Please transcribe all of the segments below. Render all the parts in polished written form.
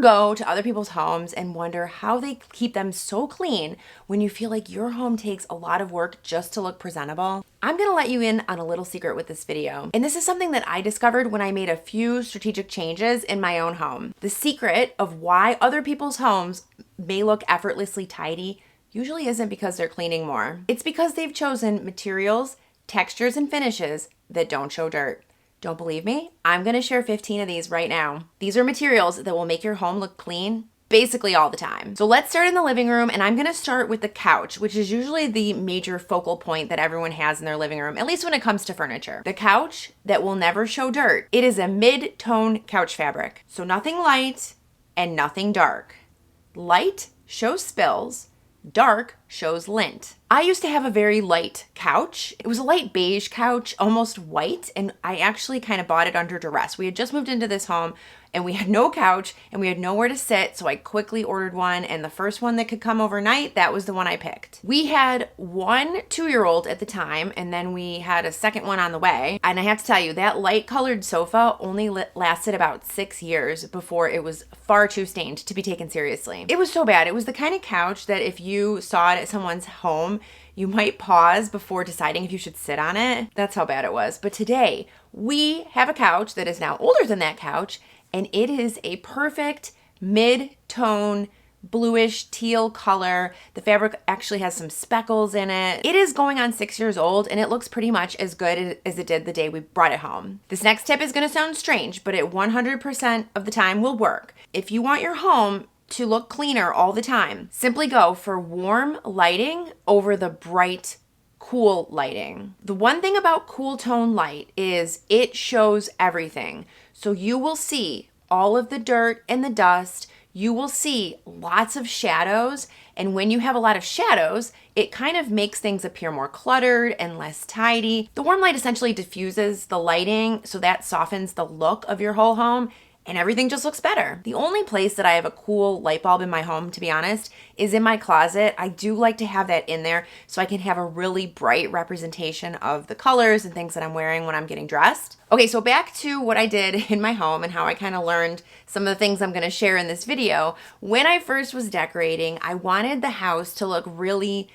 go to other people's homes and wonder how they keep them so clean when you feel like your home takes a lot of work just to look presentable? I'm gonna let you in on a little secret with this video. And this is something that I discovered when I made a few strategic changes in my own home. The secret of why other people's homes may look effortlessly tidy usually isn't because they're cleaning more. It's because they've chosen materials, textures, and finishes that don't show dirt. Don't believe me? I'm gonna share 15 of these right now. These are materials that will make your home look clean basically all the time. So let's start in the living room, and I'm gonna start with the couch, which is usually the major focal point that everyone has in their living room, at least when it comes to furniture. The couch that will never show dirt. It is a mid-tone couch fabric, so nothing light and nothing dark. Light shows spills, dark shows lint. I used to have a very light couch. It was a light beige couch, almost white, and I actually kind of bought it under duress. We had just moved into this home and we had no couch and we had nowhere to sit, so I quickly ordered one, and the first one that could come overnight, that was the one I picked. We had one 2-year-old at the time, and then we had a second one on the way, and I have to tell you, that light colored sofa only lasted about 6 years before it was far too stained to be taken seriously. It was so bad. It was the kind of couch that if you saw it at someone's home, you might pause before deciding if you should sit on it. That's how bad it was. But today, we have a couch that is now older than that couch, and it is a perfect mid-tone bluish teal color. The fabric actually has some speckles in it. It is going on 6 years old, and it looks pretty much as good as it did the day we brought it home. This next tip is gonna sound strange, but it 100% of the time will work. If you want your home to look cleaner all the time, simply go for warm lighting over the bright, cool lighting. The one thing about cool tone light is it shows everything. So you will see all of the dirt and the dust. You will see lots of shadows. And when you have a lot of shadows, it kind of makes things appear more cluttered and less tidy. The warm light essentially diffuses the lighting, so that softens the look of your whole home, and everything just looks better. The only place that I have a cool light bulb in my home, to be honest, is in my closet. I do like to have that in there so I can have a really bright representation of the colors and things that I'm wearing when I'm getting dressed. Okay, so back to what I did in my home and how I kind of learned some of the things I'm gonna share in this video. When I first was decorating, I wanted the house to look really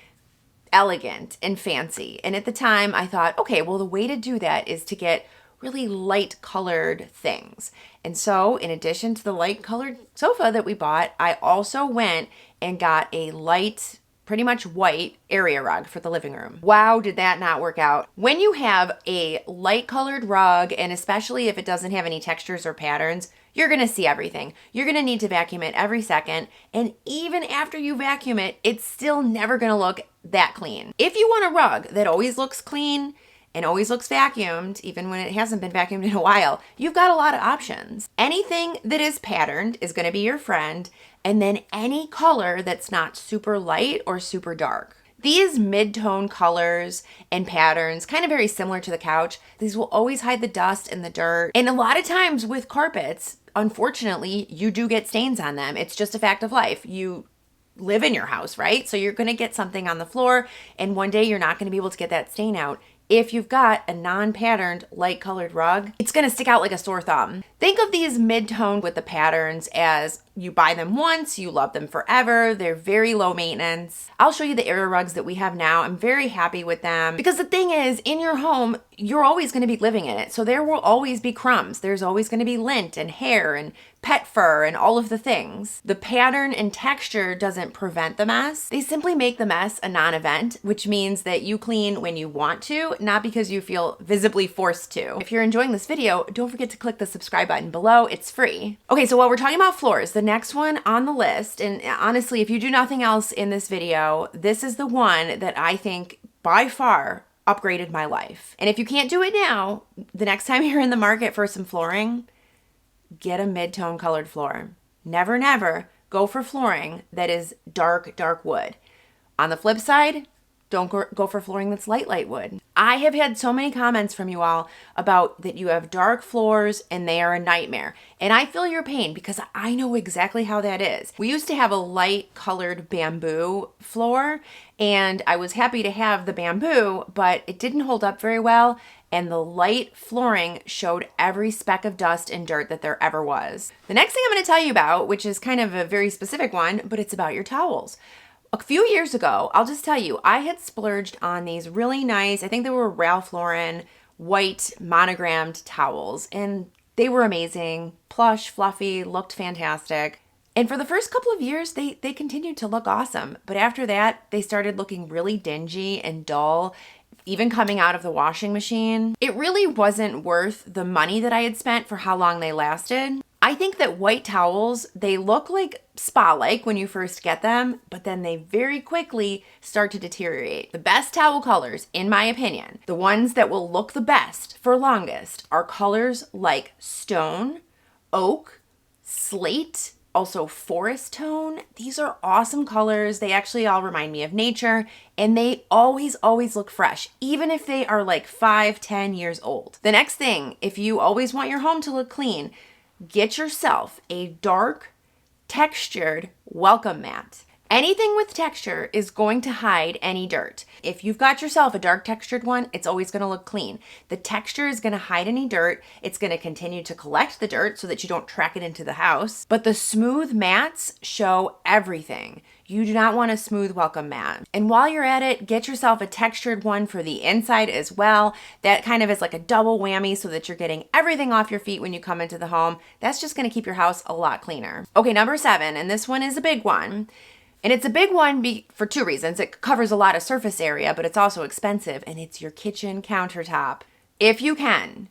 elegant and fancy. And at the time I thought, okay, well, the way to do that is to get really light colored things. And so in addition to the light colored sofa that we bought, I also went and got a light, pretty much white area rug for the living room. Wow, did that not work out. When you have a light colored rug, and especially if it doesn't have any textures or patterns, you're gonna see everything. You're gonna need to vacuum it every second. And even after you vacuum it, it's still never gonna look that clean. If you want a rug that always looks clean and always looks vacuumed, even when it hasn't been vacuumed in a while, you've got a lot of options. Anything that is patterned is gonna be your friend, and then any color that's not super light or super dark. These mid-tone colors and patterns, kind of very similar to the couch, these will always hide the dust and the dirt. And a lot of times with carpets, unfortunately, you do get stains on them. It's just a fact of life. You live in your house, right? So you're gonna get something on the floor, and one day you're not gonna be able to get that stain out. If you've got a non-patterned light colored rug, it's gonna stick out like a sore thumb. Think of these mid-tone with the patterns as you buy them once, you love them forever, they're very low maintenance. I'll show you the area rugs that we have now. I'm very happy with them because the thing is, in your home, you're always gonna be living in it. So there will always be crumbs. There's always gonna be lint and hair and pet fur and all of the things. The pattern and texture doesn't prevent the mess. They simply make the mess a non-event, which means that you clean when you want to, not because you feel visibly forced to. If you're enjoying this video, don't forget to click the subscribe button below. It's free. Okay, so while we're talking about floors, the next one on the list, and honestly, if you do nothing else in this video, this is the one that I think by far upgraded my life. And if you can't do it now, the next time you're in the market for some flooring, get a mid-tone colored floor. Never, never go for flooring that is dark, dark wood. On the flip side, don't go for flooring that's light wood. I have had so many comments from you all about that you have dark floors and they are a nightmare. And I feel your pain because I know exactly how that is. We used to have a light colored bamboo floor, and I was happy to have the bamboo, but it didn't hold up very well. and the light flooring showed every speck of dust and dirt that there ever was. The next thing I'm going to tell you about, which is kind of a very specific one, but it's about your towels. A few years ago, I'll just tell you, I had splurged on these really nice, I think they were Ralph Lauren white monogrammed towels, and they were amazing, plush, fluffy, looked fantastic. And for the first couple of years, they continued to look awesome. But after that, they started looking really dingy and dull, even coming out of the washing machine. It really wasn't worth the money that I had spent for how long they lasted. I think that white towels, they look like spa-like when you first get them, but then they very quickly start to deteriorate. The best towel colors, in my opinion, the ones that will look the best for longest, are colors like stone, oak, slate, also forest tone. These are awesome colors. They actually all remind me of nature, and they always look fresh, even if they are like 5-10 years old. The next thing, if you always want your home to look clean, get yourself a dark, textured welcome mat. Anything with texture is going to hide any dirt. If you've got yourself a dark textured one, it's always going to look clean. The texture is going to hide any dirt. It's going to continue to collect the dirt so that you don't track it into the house. But the smooth mats show everything. You do not want a smooth welcome mat. And while you're at it, get yourself a textured one for the inside as well. That kind of is like a double whammy so that you're getting everything off your feet when you come into the home. That's just going to keep your house a lot cleaner. Okay, number 7, and this one is a big one. And it's a big one for 2 reasons. It covers a lot of surface area, but it's also expensive, and it's your kitchen countertop. If you can,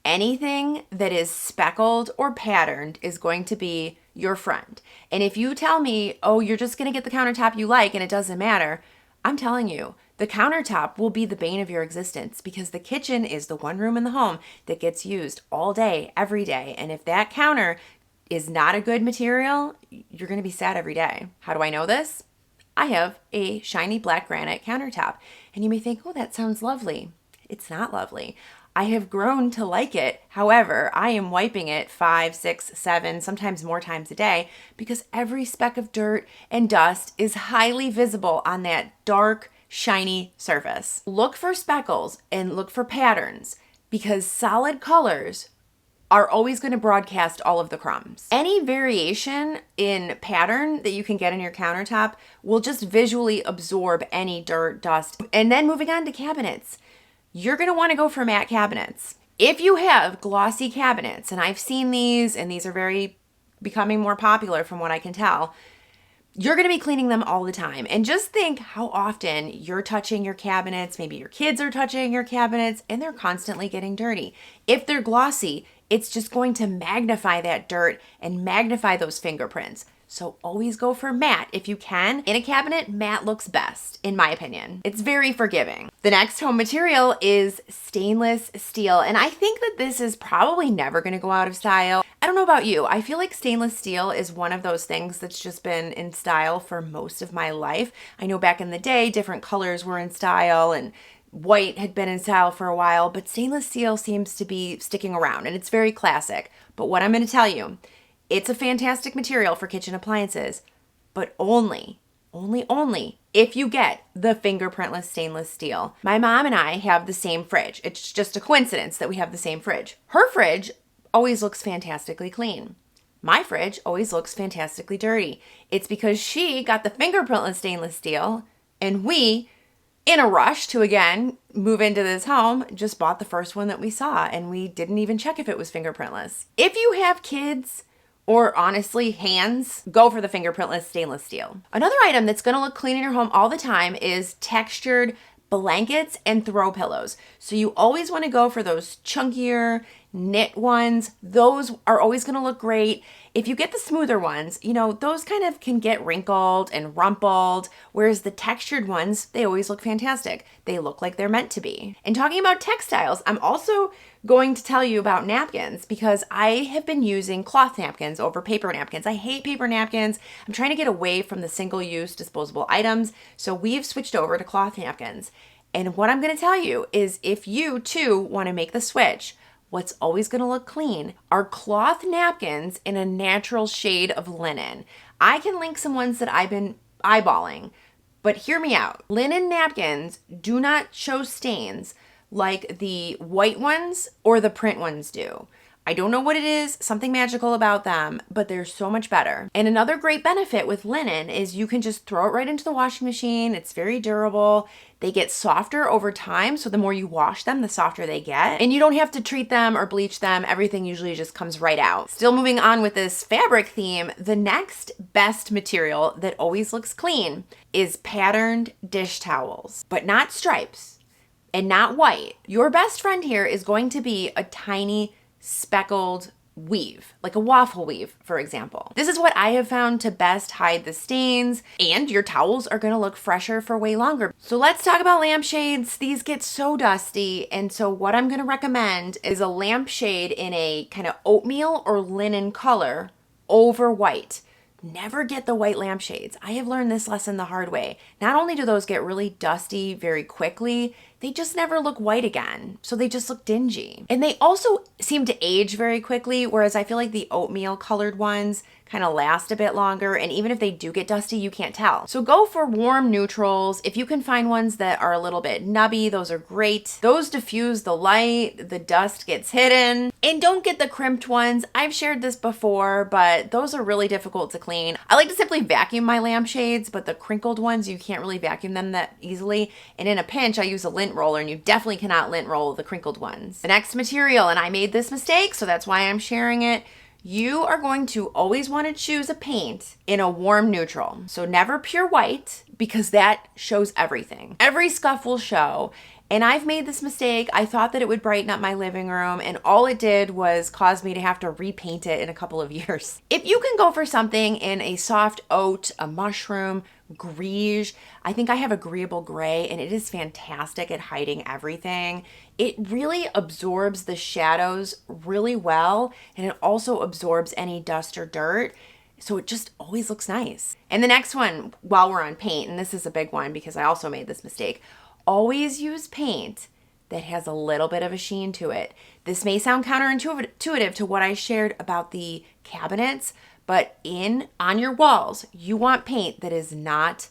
anything that is speckled or patterned is going to be your friend. And if you tell me, oh, you're just going to get the countertop you like and it doesn't matter, I'm telling you, the countertop will be the bane of your existence, because the kitchen is the one room in the home that gets used all day, every day. And if that counter is not a good material, you're going to be sad every day. How do I know this? I have a shiny black granite countertop. And you may think, oh, that sounds lovely. It's not lovely. I have grown to like it. However, I am wiping it 5, 6, 7, sometimes more times a day, because every speck of dirt and dust is highly visible on that dark, shiny surface. Look for speckles and look for patterns, because solid colors are always going to broadcast all of the crumbs. Any variation in pattern that you can get in your countertop will just visually absorb any dirt, dust. And then moving on to cabinets, you're going to want to go for matte cabinets. If you have glossy cabinets, and I've seen these, and these are becoming more popular from what I can tell, you're going to be cleaning them all the time. And just think how often you're touching your cabinets, maybe your kids are touching your cabinets, and they're constantly getting dirty. If they're glossy, it's just going to magnify that dirt and magnify those fingerprints. So always go for matte if you can. In a cabinet, matte looks best, in my opinion. It's very forgiving. The next home material is stainless steel. And I think that this is probably never going to go out of style. I don't know about you. I feel like stainless steel is one of those things that's just been in style for most of my life. I know back in the day, different colors were in style, and white had been in style for a while, but stainless steel seems to be sticking around, and it's very classic. But what I'm going to tell you, it's a fantastic material for kitchen appliances, but only if you get the fingerprintless stainless steel. My mom and I have the same fridge. It's just a coincidence that we have the same fridge. Her fridge always looks fantastically clean. My fridge always looks fantastically dirty. It's because she got the fingerprintless stainless steel, and we, in a rush to again move into this home, just bought the first one that we saw, and we didn't even check if it was fingerprintless. If you have kids, or honestly hands, go for the fingerprintless stainless steel. Another item that's going to look clean in your home all the time is textured blankets and throw pillows. So you always want to go for those chunkier knit ones. Those are always going to look great. If you get the smoother ones, those kind of can get wrinkled and rumpled, whereas the textured ones, they always look fantastic. They look like they're meant to be. And talking about textiles, I'm also going to tell you about napkins, because I have been using cloth napkins over paper napkins. I hate paper napkins. I'm trying to get away from the single-use disposable items, so we've switched over to cloth napkins. And what I'm going to tell you is, if you too want to make the switch, what's always going to look clean are cloth napkins in a natural shade of linen. I can link some ones that I've been eyeballing, but hear me out. Linen napkins do not show stains, like the white ones or the print ones do. I don't know what it is, something magical about them, but they're so much better. And another great benefit with linen is you can just throw it right into the washing machine. It's very durable. They get softer over time, so the more you wash them, the softer they get. And you don't have to treat them or bleach them. Everything usually just comes right out. Still moving on with this fabric theme, the next best material that always looks clean is patterned dish towels, but not stripes and not white. Your best friend here is going to be a tiny speckled weave, like a waffle weave, for example. This is what I have found to best hide the stains, and your towels are gonna look fresher for way longer. So let's talk about lampshades. These get so dusty, and so what I'm gonna recommend is a lampshade in a kind of oatmeal or linen color over white. Never get the white lampshades. I have learned this lesson the hard way. Not only do those get really dusty very quickly, they just never look white again. So they just look dingy. And they also seem to age very quickly, whereas I feel like the oatmeal colored ones kind of last a bit longer. And even if they do get dusty, you can't tell. So go for warm neutrals. If you can find ones that are a little bit nubby, those are great. Those diffuse the light, the dust gets hidden. And don't get the crimped ones. I've shared this before, but those are really difficult to clean. I like to simply vacuum my lampshades, but the crinkled ones, you can't really vacuum them that easily. And in a pinch, I use a lint roller, and you definitely cannot lint roll the crinkled ones. The next material, and I made this mistake, so that's why I'm sharing it. You are going to always want to choose a paint in a warm neutral. So never pure white, because that shows everything. Every scuff will show. And I've made this mistake. I thought that it would brighten up my living room, and all it did was cause me to have to repaint it in a couple of years. If you can go for something in a soft oat, a mushroom, greige, I think I have agreeable gray, and it is fantastic at hiding everything. It really absorbs the shadows really well, and it also absorbs any dust or dirt. So it just always looks nice. And the next one, while we're on paint, and this is a big one because I also made this mistake, always use paint that has a little bit of a sheen to it. This may sound counterintuitive to what I shared about the cabinets, but on your walls, you want paint that is not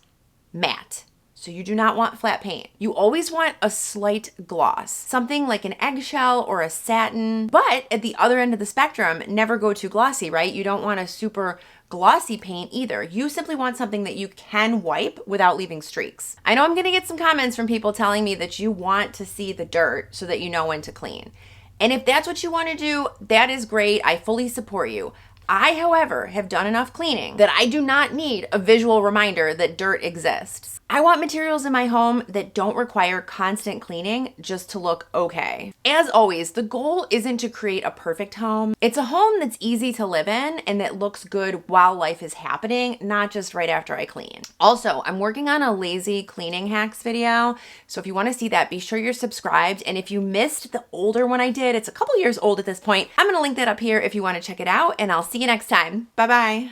matte. So you do not want flat paint. You always want a slight gloss, something like an eggshell or a satin. But at the other end of the spectrum, never go too glossy, right? You don't want a super glossy paint either. You simply want something that you can wipe without leaving streaks. I know I'm gonna get some comments from people telling me that you want to see the dirt so that you know when to clean. And if that's what you want to do, that is great. I fully support you. I, however, have done enough cleaning that I do not need a visual reminder that dirt exists. I want materials in my home that don't require constant cleaning just to look okay. As always, the goal isn't to create a perfect home. It's a home that's easy to live in and that looks good while life is happening, not just right after I clean. Also, I'm working on a lazy cleaning hacks video, so if you want to see that, be sure you're subscribed. And if you missed the older one I did, it's a couple years old at this point, I'm going to link that up here if you want to check it out, and I'll see you next time. Bye-bye.